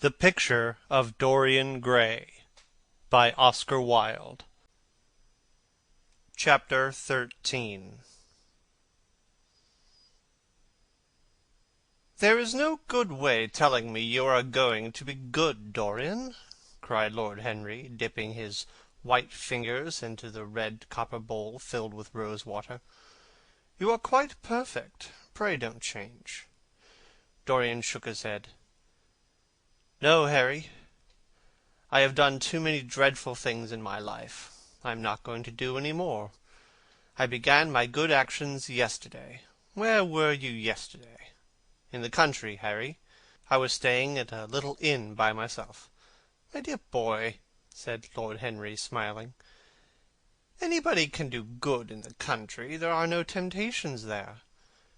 The Picture of Dorian Gray by Oscar Wilde. Chapter 13. "There is no good way telling me you are going to be good, Dorian," cried Lord Henry, dipping his white fingers into the red copper bowl filled with rose water. "You are quite perfect. Pray don't change." Dorian shook his head. "No, Harry. I have done too many dreadful things in my life. I am not going to do any more. I began my good actions yesterday. Where were you yesterday?" "In the country, Harry. I was staying at a little inn by myself." "My dear boy," said Lord Henry, smiling, "anybody can do good in the country. There are no temptations there.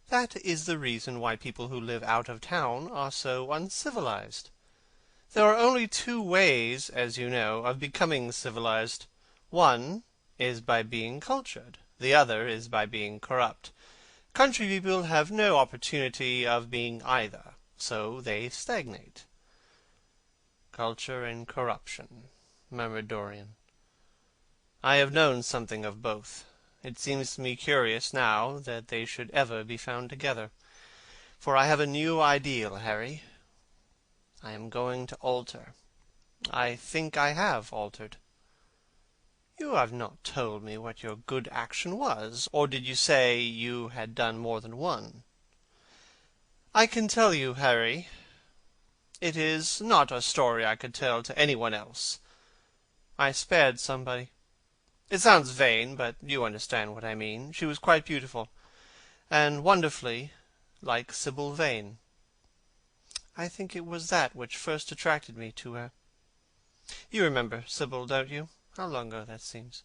That is the reason why people who live out of town are so uncivilized. There are only two ways, as you know, of becoming civilized. One is by being cultured. The other is by being corrupt. Country people have no opportunity of being either, so they stagnate." "Culture and corruption," murmured Dorian. "I have known something of both. It seems to me curious now that they should ever be found together. For I have a new ideal, Harry. I am going to alter. I think I have altered." "You have not told me what your good action was. Or did you say you had done more than one?" "I can tell you, Harry. It is not a story I could tell to anyone else. I spared somebody. It sounds vain, but you understand what I mean. She was quite beautiful, and wonderfully like Sibyl Vane. I think it was that which first attracted me to her. You remember Sibyl, don't you? How long ago that seems!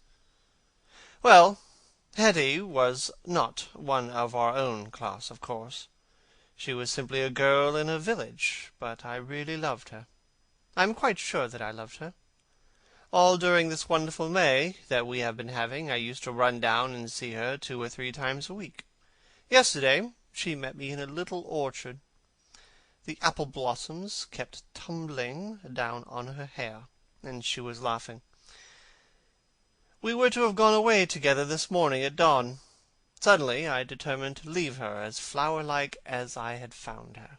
Well, Hetty was not one of our own class, of course. She was simply a girl in a village, but I really loved her. I am quite sure that I loved her. All during this wonderful May that we have been having, I used to run down and see her 2 or 3 times a week. Yesterday she met me in a little orchard. The apple blossoms kept tumbling down on her hair, and she was laughing. We were to have gone away together this morning at dawn. Suddenly I determined to leave her as flower-like as I had found her."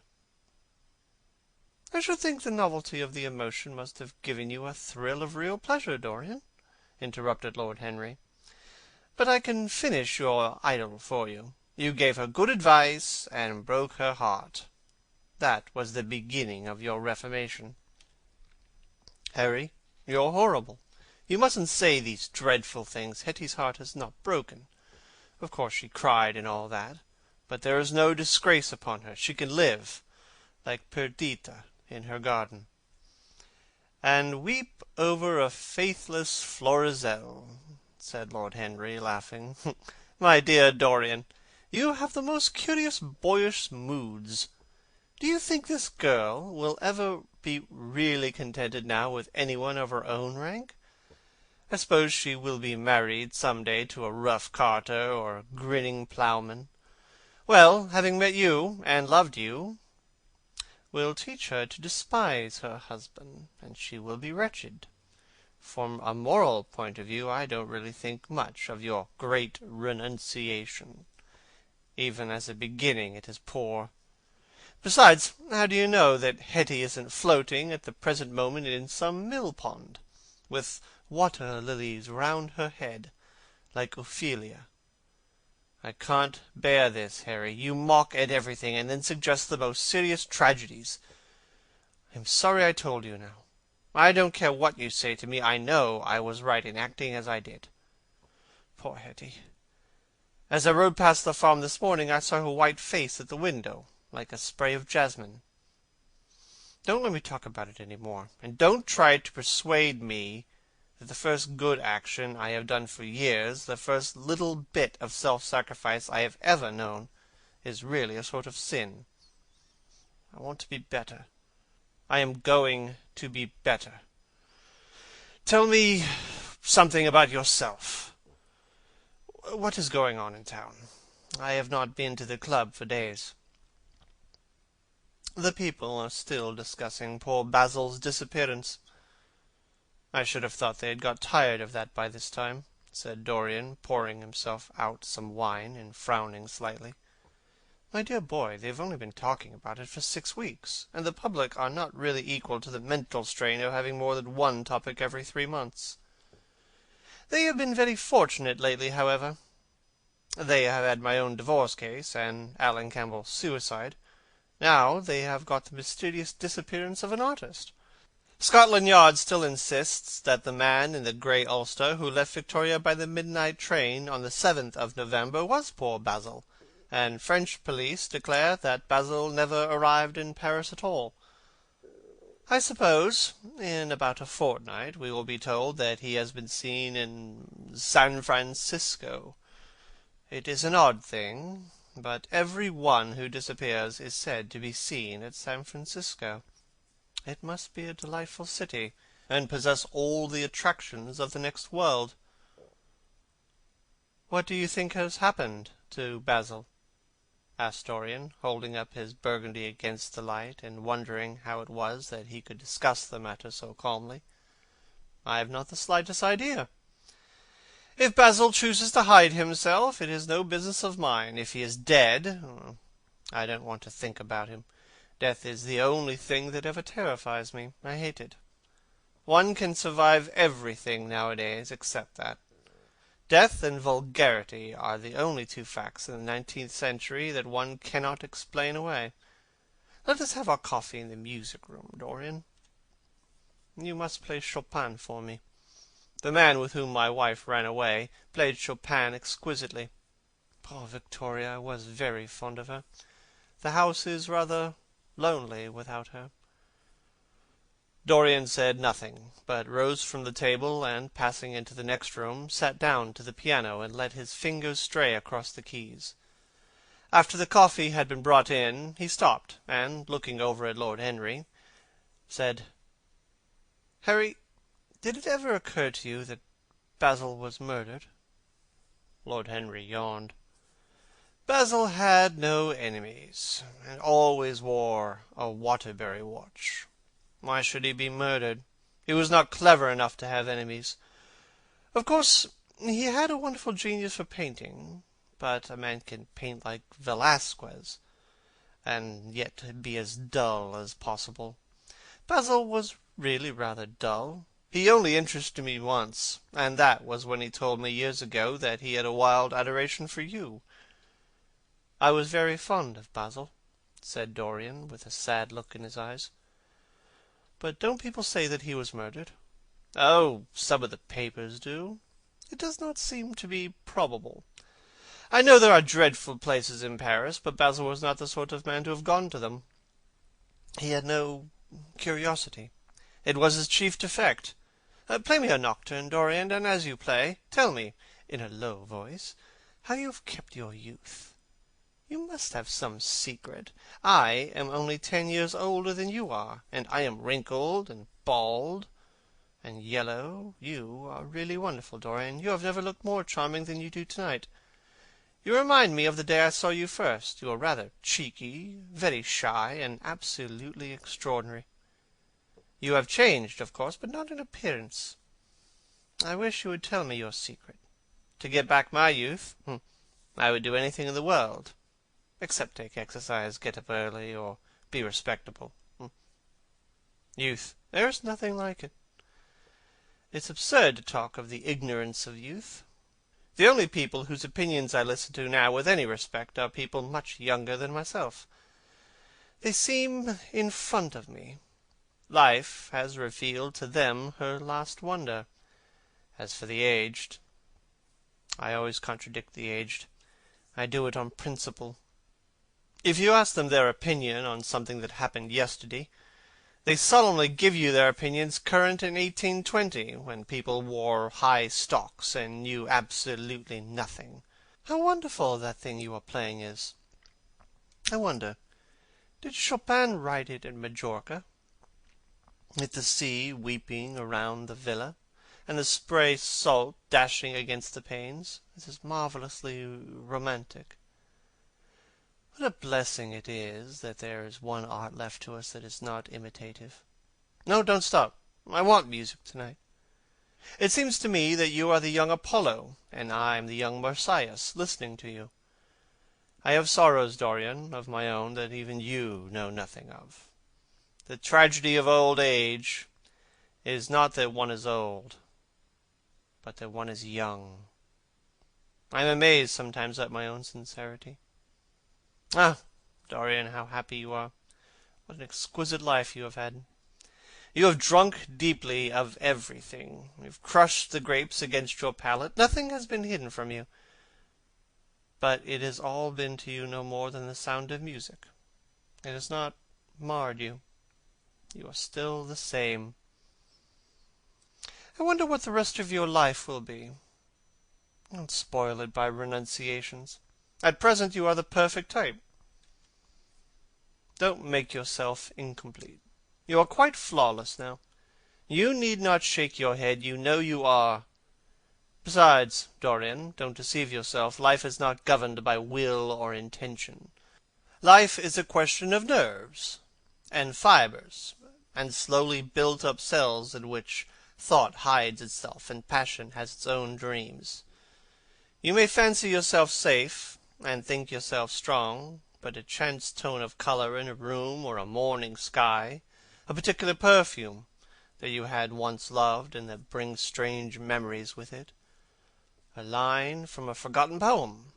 "I should think the novelty of the emotion must have given you a thrill of real pleasure, Dorian," interrupted Lord Henry. "But I can finish your idyll for you. You gave her good advice, and broke her heart. That was the beginning of your reformation." "Harry, you're horrible. You mustn't say these dreadful things. Hetty's heart is not broken. Of course she cried and all that, but there is no disgrace upon her. She can live, like Perdita in her garden, and weep over a faithless Florizel," said Lord Henry, laughing. "My dear Dorian, you have the most curious boyish moods. Do you think this girl will ever be really contented now with anyone of her own rank? I suppose she will be married some day to a rough carter or a grinning ploughman. Well, having met you, and loved you, will teach her to despise her husband, and she will be wretched. From a moral point of view, I don't really think much of your great renunciation. Even as a beginning it is poor. Besides, how do you know that Hetty isn't floating at the present moment in some mill-pond, with water-lilies round her head, like Ophelia? I can't bear this, Harry. You mock at everything, and then suggest the most serious tragedies. I am sorry I told you now. I don't care what you say to me. I know I was right in acting as I did. Poor Hetty! As I rode past the farm this morning, I saw her white face at the window, like a spray of jasmine. Don't let me talk about it any more, and don't try to persuade me that the first good action I have done for years, the first little bit of self-sacrifice I have ever known, is really a sort of sin. I want to be better. I am going to be better. Tell me something about yourself. What is going on in town? I have not been to the club for days." The people are still discussing poor Basil's disappearance. I should have thought they had got tired of that by this time," said Dorian, pouring himself out some wine, and frowning slightly. "My dear boy, they have only been talking about it for 6 weeks, and the public are not really equal to the mental strain of having more than one topic every 3 months. They have been very fortunate lately, however. They have had my own divorce case, and Alan Campbell's suicide. Now they have got the mysterious disappearance of an artist. Scotland Yard still insists that the man in the grey ulster who left Victoria by the midnight train on the 7th of November was poor Basil, and French police declare that Basil never arrived in Paris at all. I suppose in about a fortnight we will be told that he has been seen in San Francisco. It is an odd thing, but every one who disappears is said to be seen at San Francisco. It must be a delightful city, and possess all the attractions of the next world. What do you think has happened to Basil?" asked Dorian, holding up his Burgundy against the light, and wondering how it was that he could discuss the matter so calmly. "I have not the slightest idea. If Basil chooses to hide himself, it is no business of mine. If he is dead, I don't want to think about him. Death is the only thing that ever terrifies me. I hate it. One can survive everything nowadays except that. Death and vulgarity are the only 2 facts in the 19th century that one cannot explain away. Let us have our coffee in the music-room, Dorian. You must play Chopin for me. The man with whom my wife ran away played Chopin exquisitely. Poor Victoria, I was very fond of her. The house is rather lonely without her." Dorian said nothing, but rose from the table, and, passing into the next room, sat down to the piano and let his fingers stray across the keys. After the coffee had been brought in, he stopped, and, looking over at Lord Henry, said, "Harry, did it ever occur to you that Basil was murdered?" Lord Henry yawned. "Basil had no enemies, and always wore a Waterbury watch. Why should he be murdered? He was not clever enough to have enemies. Of course, he had a wonderful genius for painting, but a man can paint like Velasquez, and yet be as dull as possible. Basil was really rather dull. He only interested me once, and that was when he told me years ago that he had a wild adoration for you." "I was very fond of Basil," said Dorian, with a sad look in his eyes. "But don't people say that he was murdered?" "Oh, some of the papers do. It does not seem to be probable. I know there are dreadful places in Paris, but Basil was not the sort of man to have gone to them. He had no curiosity. It was his chief defect. Play me a nocturne, Dorian, and as you play, tell me, in a low voice, how you have kept your youth. You must have some secret. I am only 10 years older than you are, and I am wrinkled and bald and yellow. You are really wonderful, Dorian. You have never looked more charming than you do tonight. You remind me of the day I saw you first. You are rather cheeky, very shy, and absolutely extraordinary. You have changed, of course, but not in appearance. I wish you would tell me your secret. To get back my youth, I would do anything in the world, except take exercise, get up early, or be respectable. Youth, there is nothing like it. It's absurd to talk of the ignorance of youth. The only people whose opinions I listen to now with any respect are people much younger than myself. They seem in front of me. Life has revealed to them her last wonder. As for the aged, I always contradict the aged. I do it on principle. If you ask them their opinion on something that happened yesterday, they solemnly give you their opinions current in 1820, when people wore high stocks and knew absolutely nothing. How wonderful that thing you are playing is! I wonder, did Chopin write it in Majorca, with the sea weeping around the villa, and the spray salt dashing against the panes? This is marvellously romantic. What a blessing it is that there is one art left to us that is not imitative. No, don't stop. I want music tonight. It seems to me that you are the young Apollo, and I am the young Marsyas, listening to you. I have sorrows, Dorian, of my own that even you know nothing of. The tragedy of old age is not that one is old, but that one is young. I am amazed sometimes at my own sincerity. Ah, Dorian, how happy you are! What an exquisite life you have had! You have drunk deeply of everything. You have crushed the grapes against your palate. Nothing has been hidden from you. But it has all been to you no more than the sound of music. It has not marred you. You are still the same. I wonder what the rest of your life will be. Don't spoil it by renunciations. At present you are the perfect type. Don't make yourself incomplete. You are quite flawless now. You need not shake your head. You know you are. Besides, Dorian, don't deceive yourself. Life is not governed by will or intention. Life is a question of nerves and fibres, and slowly built-up cells in which thought hides itself and passion has its own dreams. You may fancy yourself safe, and think yourself strong, but a chance tone of colour in a room or a morning sky, a particular perfume that you had once loved and that brings strange memories with it, a line from a forgotten poem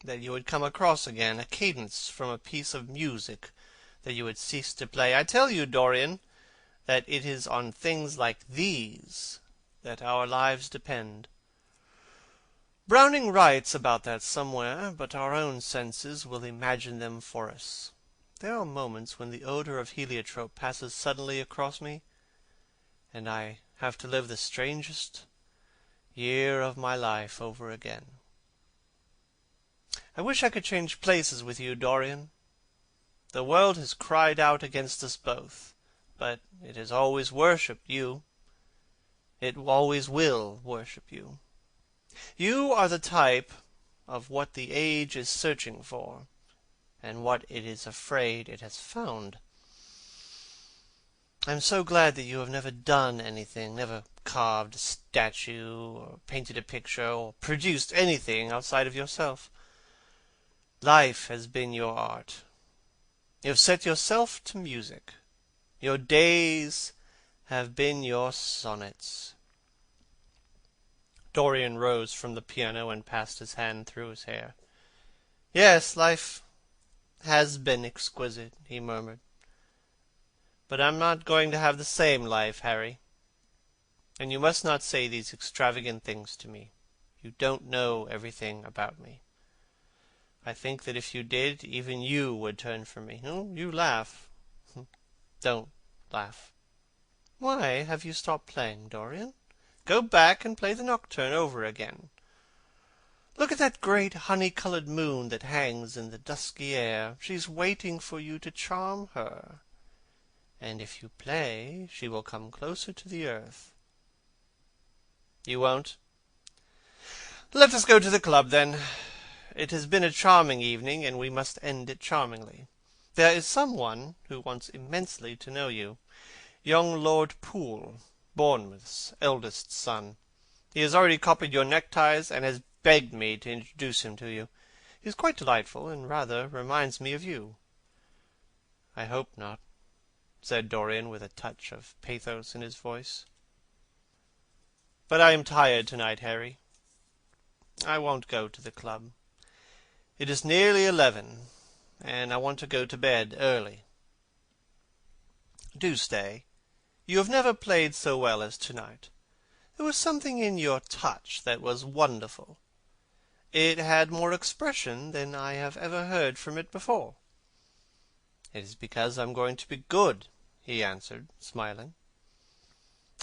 that you would come across again, a cadence from a piece of music that you had ceased to play. I tell you, Dorian, that it is on things like these that our lives depend. Browning writes about that somewhere, but our own senses will imagine them for us. There are moments when the odor of heliotrope passes suddenly across me, and I have to live the strangest year of my life over again. I wish I could change places with you, Dorian. The world has cried out against us both, but it has always worshipped you. It always will worship you. You are the type of what the age is searching for, and what it is afraid it has found. I am so glad that you have never done anything, never carved a statue, or painted a picture, or produced anything outside of yourself. Life has been your art. You have set yourself to music. Your days have been your sonnets. Dorian rose from the piano and passed his hand through his hair. Yes, life has been exquisite, he murmured. But I'm not going to have the same life, Harry. And you must not say these extravagant things to me. You don't know everything about me. I think that if you did, even you would turn from me. Oh, you laugh. Don't laugh. Why have you stopped playing, Dorian? Go back and play the nocturne over again. Look at that great honey-coloured moon that hangs in the dusky air. She's waiting for you to charm her. And if you play, she will come closer to the earth. You won't? Let us go to the club, then. It has been a charming evening, and we must end it charmingly. There is someone who wants immensely to know you. Young Lord Poole, Bournemouth's eldest son. He has already copied your neckties, and has begged me to introduce him to you. He is quite delightful, and rather reminds me of you. I hope not, said Dorian, with a touch of pathos in his voice. But I am tired tonight, Harry. I won't go to the club. It is nearly 11, and I want to go to bed early. Do stay. You have never played so well as tonight. There was something in your touch that was wonderful. It had more expression than I have ever heard from it before. It is because I am going to be good, he answered, smiling.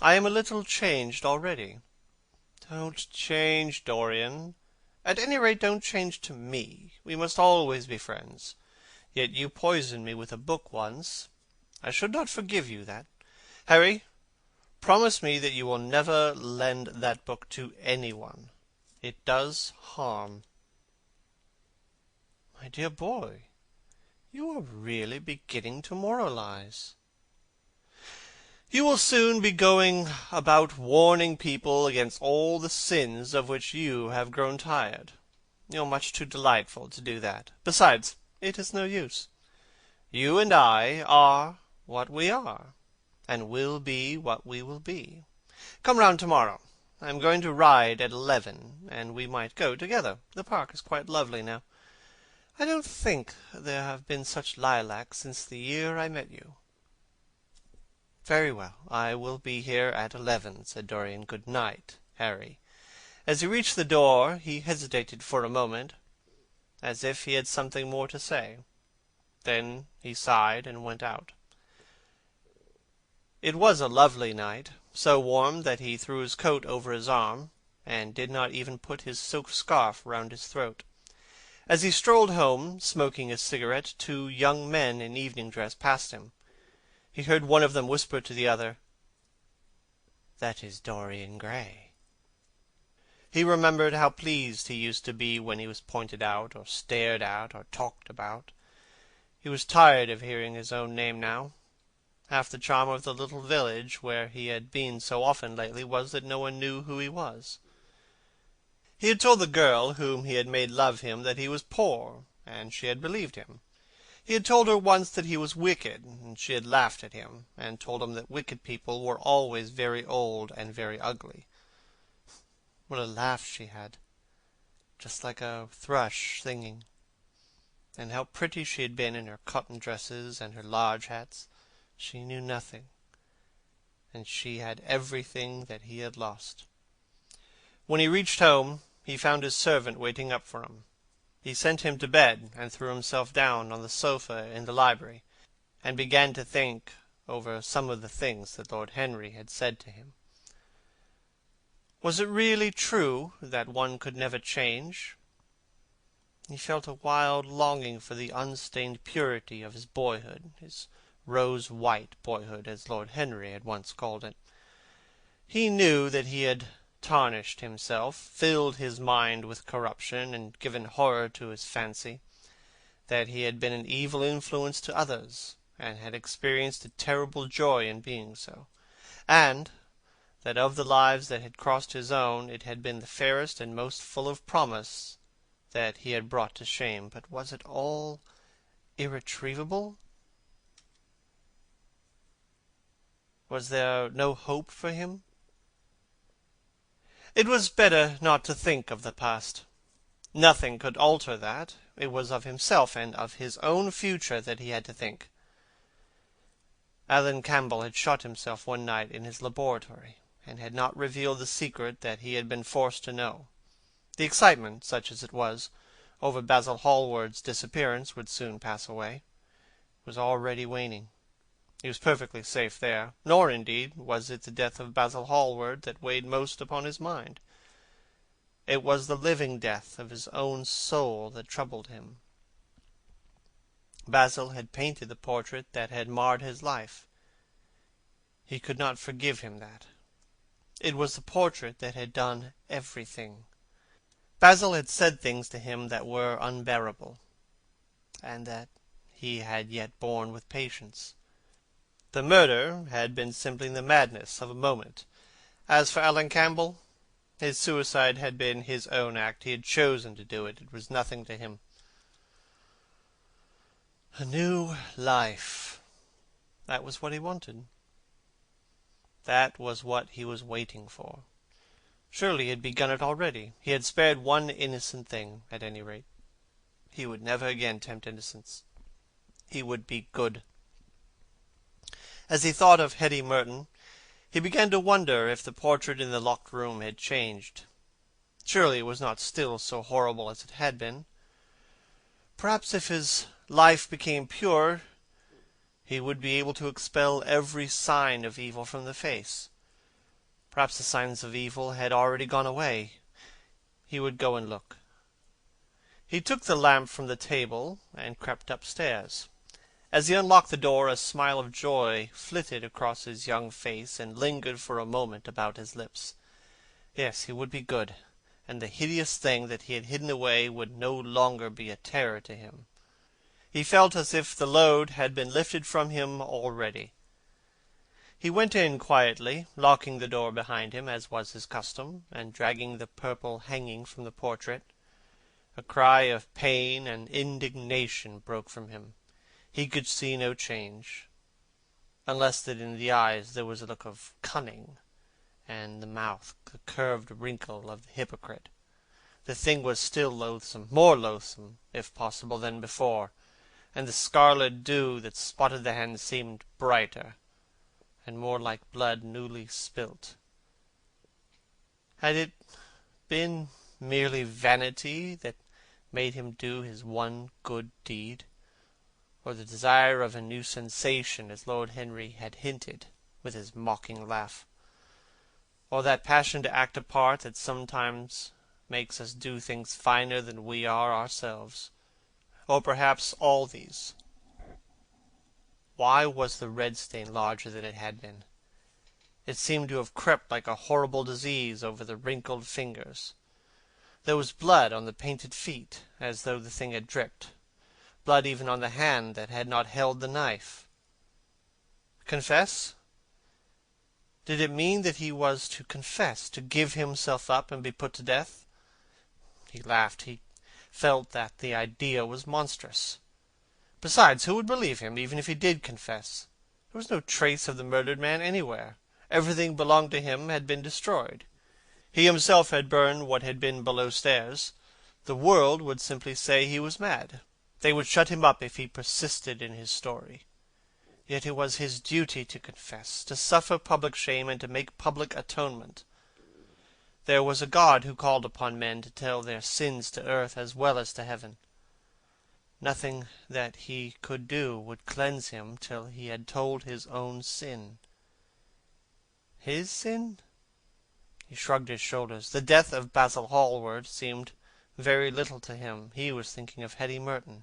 I am a little changed already. Don't change, Dorian. At any rate, don't change to me. We must always be friends. Yet you poisoned me with a book once. I should not forgive you that. Harry, promise me that you will never lend that book to anyone. It does harm. My dear boy, You are really beginning to moralize. You will soon be going about warning people against all the sins of which you have grown tired. You're much too delightful to do that. Besides, it is no use. You and I are what we are, and will be what we will be. Come round to-morrow. I am going to ride at 11, and we might go together. The park is quite lovely now. I don't think there have been such lilacs since the year I met you. Very well, I will be here at 11, said Dorian. Good night, Harry. As he reached the door, he hesitated for a moment, as if he had something more to say. Then he sighed and went out. It was a lovely night, so warm that he threw his coat over his arm, and did not even put his silk scarf round his throat. As he strolled home, smoking his cigarette, 2 young men in evening dress passed him. He heard one of them whisper to the other, "That is Dorian Gray." He remembered how pleased he used to be when he was pointed out, or stared at, or talked about. He was tired of hearing his own name now. Half the charm of the little village where he had been so often lately was that no one knew who he was. He had told the girl whom he had made love him that he was poor, and she had believed him. He had told her once that he was wicked, and she had laughed at him, and told him that wicked people were always very old and very ugly. What a laugh she had, just like a thrush singing. And how pretty she had been in her cotton dresses and her large hats. She knew nothing, and she had everything that he had lost. When he reached home, he found his servant waiting up for him. He sent him to bed, and threw himself down on the sofa in the library, and began to think over some of the things that Lord Henry had said to him. Was it really true that one could never change? He felt a wild longing for the unstained purity of his boyhood, his rose-white boyhood, as Lord Henry had once called it. He knew that he had tarnished himself, filled his mind with corruption, and given horror to his fancy, that he had been an evil influence to others, and had experienced a terrible joy in being so, and that of the lives that had crossed his own, it had been the fairest and most full of promise that he had brought to shame. But was it all irretrievable? Was there no hope for him? It was better not to think of the past. Nothing could alter that. It was of himself and of his own future that he had to think. Alan Campbell had shot himself one night in his laboratory, and had not revealed the secret that he had been forced to know. The excitement, such as it was, over Basil Hallward's disappearance would soon pass away. It was already waning. He was perfectly safe there, nor, indeed, was it the death of Basil Hallward that weighed most upon his mind. It was the living death of his own soul that troubled him. Basil had painted the portrait that had marred his life. He could not forgive him that. It was the portrait that had done everything. Basil had said things to him that were unbearable, and that he had yet borne with patience. The murder had been simply the madness of a moment. As for Alan Campbell, his suicide had been his own act. He had chosen to do it. It was nothing to him. A new life. That was what he wanted. That was what he was waiting for. Surely he had begun it already. He had spared one innocent thing, at any rate. He would never again tempt innocence. He would be good. As he thought of Hetty Merton, he began to wonder if the portrait in the locked room had changed. Surely it was not still so horrible as it had been. Perhaps if his life became pure, he would be able to expel every sign of evil from the face. Perhaps the signs of evil had already gone away. He would go and look. He took the lamp from the table, and crept upstairs. As he unlocked the door, a smile of joy flitted across his young face, and lingered for a moment about his lips. Yes, he would be good, and the hideous thing that he had hidden away would no longer be a terror to him. He felt as if the load had been lifted from him already. He went in quietly, locking the door behind him, as was his custom, and dragging the purple hanging from the portrait. A cry of pain and indignation broke from him. He could see no change, unless that in the eyes there was a look of cunning, and the mouth the curved wrinkle of the hypocrite. The thing was still loathsome, more loathsome, if possible, than before, and the scarlet dew that spotted the hand seemed brighter, and more like blood newly spilt. Had it been merely vanity that made him do his one good deed, or the desire of a new sensation, as Lord Henry had hinted with his mocking laugh, or that passion to act a part that sometimes makes us do things finer than we are ourselves, or perhaps all these? Why was the red stain larger than it had been? It seemed to have crept like a horrible disease over the wrinkled fingers. There was blood on the painted feet, as though the thing had dripped. Blood even on the hand that had not held the knife. Confess? Did it mean that he was to confess, to give himself up and be put to death? He laughed. He felt that the idea was monstrous. Besides, who would believe him, even if he did confess? There was no trace of the murdered man anywhere. Everything belonging to him had been destroyed. He himself had burned what had been below stairs. The world would simply say he was mad. They would shut him up if he persisted in his story. Yet it was his duty to confess, to suffer public shame, and to make public atonement. There was a God who called upon men to tell their sins to earth as well as to heaven. Nothing that he could do would cleanse him till he had told his own sin. His sin? He shrugged his shoulders. The death of Basil Hallward seemed very little to him. He was thinking of Hetty Merton.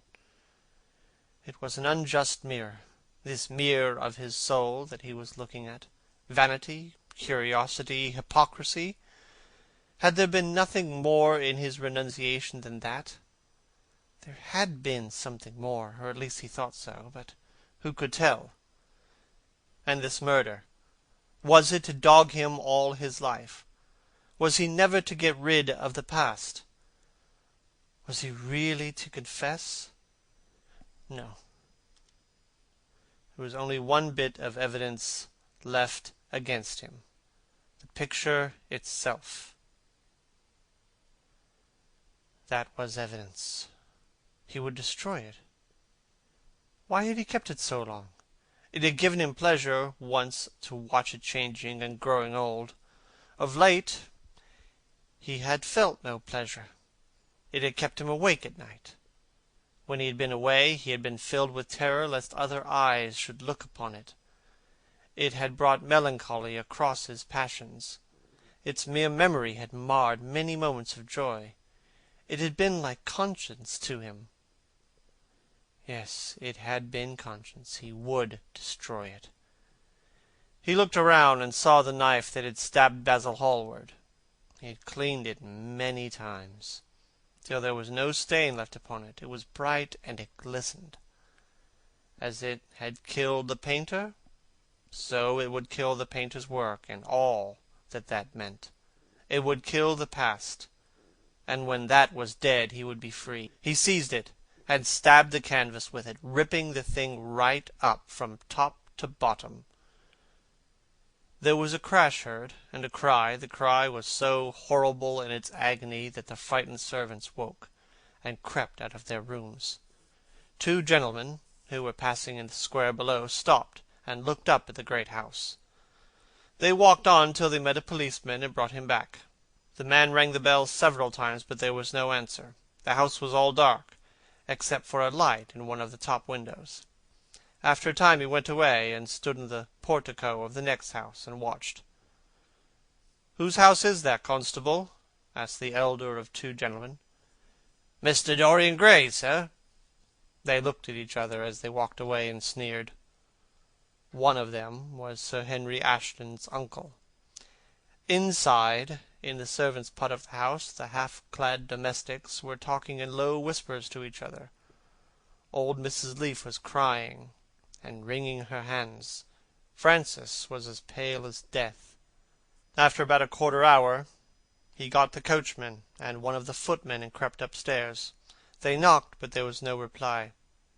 It was an unjust mirror, this mirror of his soul that he was looking at. Vanity, curiosity, hypocrisy. Had there been nothing more in his renunciation than that? There had been something more, or at least he thought so, but who could tell? And this murder, was it to dog him all his life? Was he never to get rid of the past? Was he really to confess? No. There was only one bit of evidence left against him. The picture itself. That was evidence. He would destroy it. Why had he kept it so long? It had given him pleasure once to watch it changing and growing old. Of late he had felt no pleasure. It had kept him awake at night. When he had been away, he had been filled with terror lest other eyes should look upon it. It had brought melancholy across his passions. Its mere memory had marred many moments of joy. It had been like conscience to him. Yes, it had been conscience. He would destroy it. He looked around and saw the knife that had stabbed Basil Hallward. He had cleaned it many times, till there was no stain left upon it. It was bright, and it glistened. As it had killed the painter, so it would kill the painter's work, and all that meant. It would kill the past, and when that was dead he would be free. He seized it, and stabbed the canvas with it, ripping the thing right up from top to bottom. There was a crash heard, and a cry. The cry was so horrible in its agony that the frightened servants woke, and crept out of their rooms. Two gentlemen, who were passing in the square below, stopped, and looked up at the great house. They walked on till they met a policeman, and brought him back. The man rang the bell several times, but there was no answer. The house was all dark, except for a light in one of the top windows. After a time he went away, and stood in the portico of the next house, and watched. "Whose house is that, constable?" asked the elder of two gentlemen. "Mr. Dorian Gray, sir." They looked at each other as they walked away, and sneered. One of them was Sir Henry Ashton's uncle. Inside, in the servants' part of the house, the half-clad domestics were talking in low whispers to each other. Old Mrs. Leaf was crying and wringing her hands. Francis was as pale as death. After about a quarter hour, he got the coachman and one of the footmen and crept upstairs. They knocked, but there was no reply.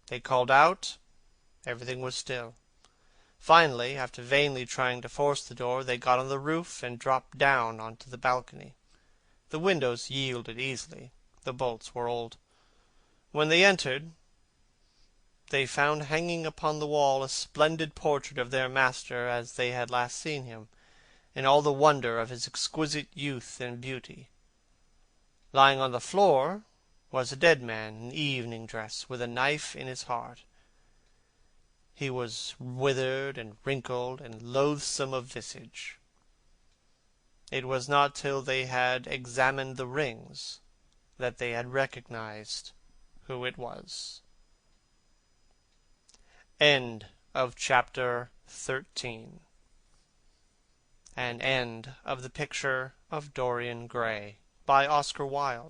They called out. Everything was still. Finally, after vainly trying to force the door, they got on the roof and dropped down on to the balcony. The windows yielded easily. The bolts were old. When they entered, they found hanging upon the wall a splendid portrait of their master as they had last seen him, in all the wonder of his exquisite youth and beauty. Lying on the floor was a dead man in evening dress, with a knife in his heart. He was withered and wrinkled and loathsome of visage. It was not till they had examined the rings that they had recognized who it was. End of chapter 13. An end of the Picture of Dorian Gray by Oscar Wilde.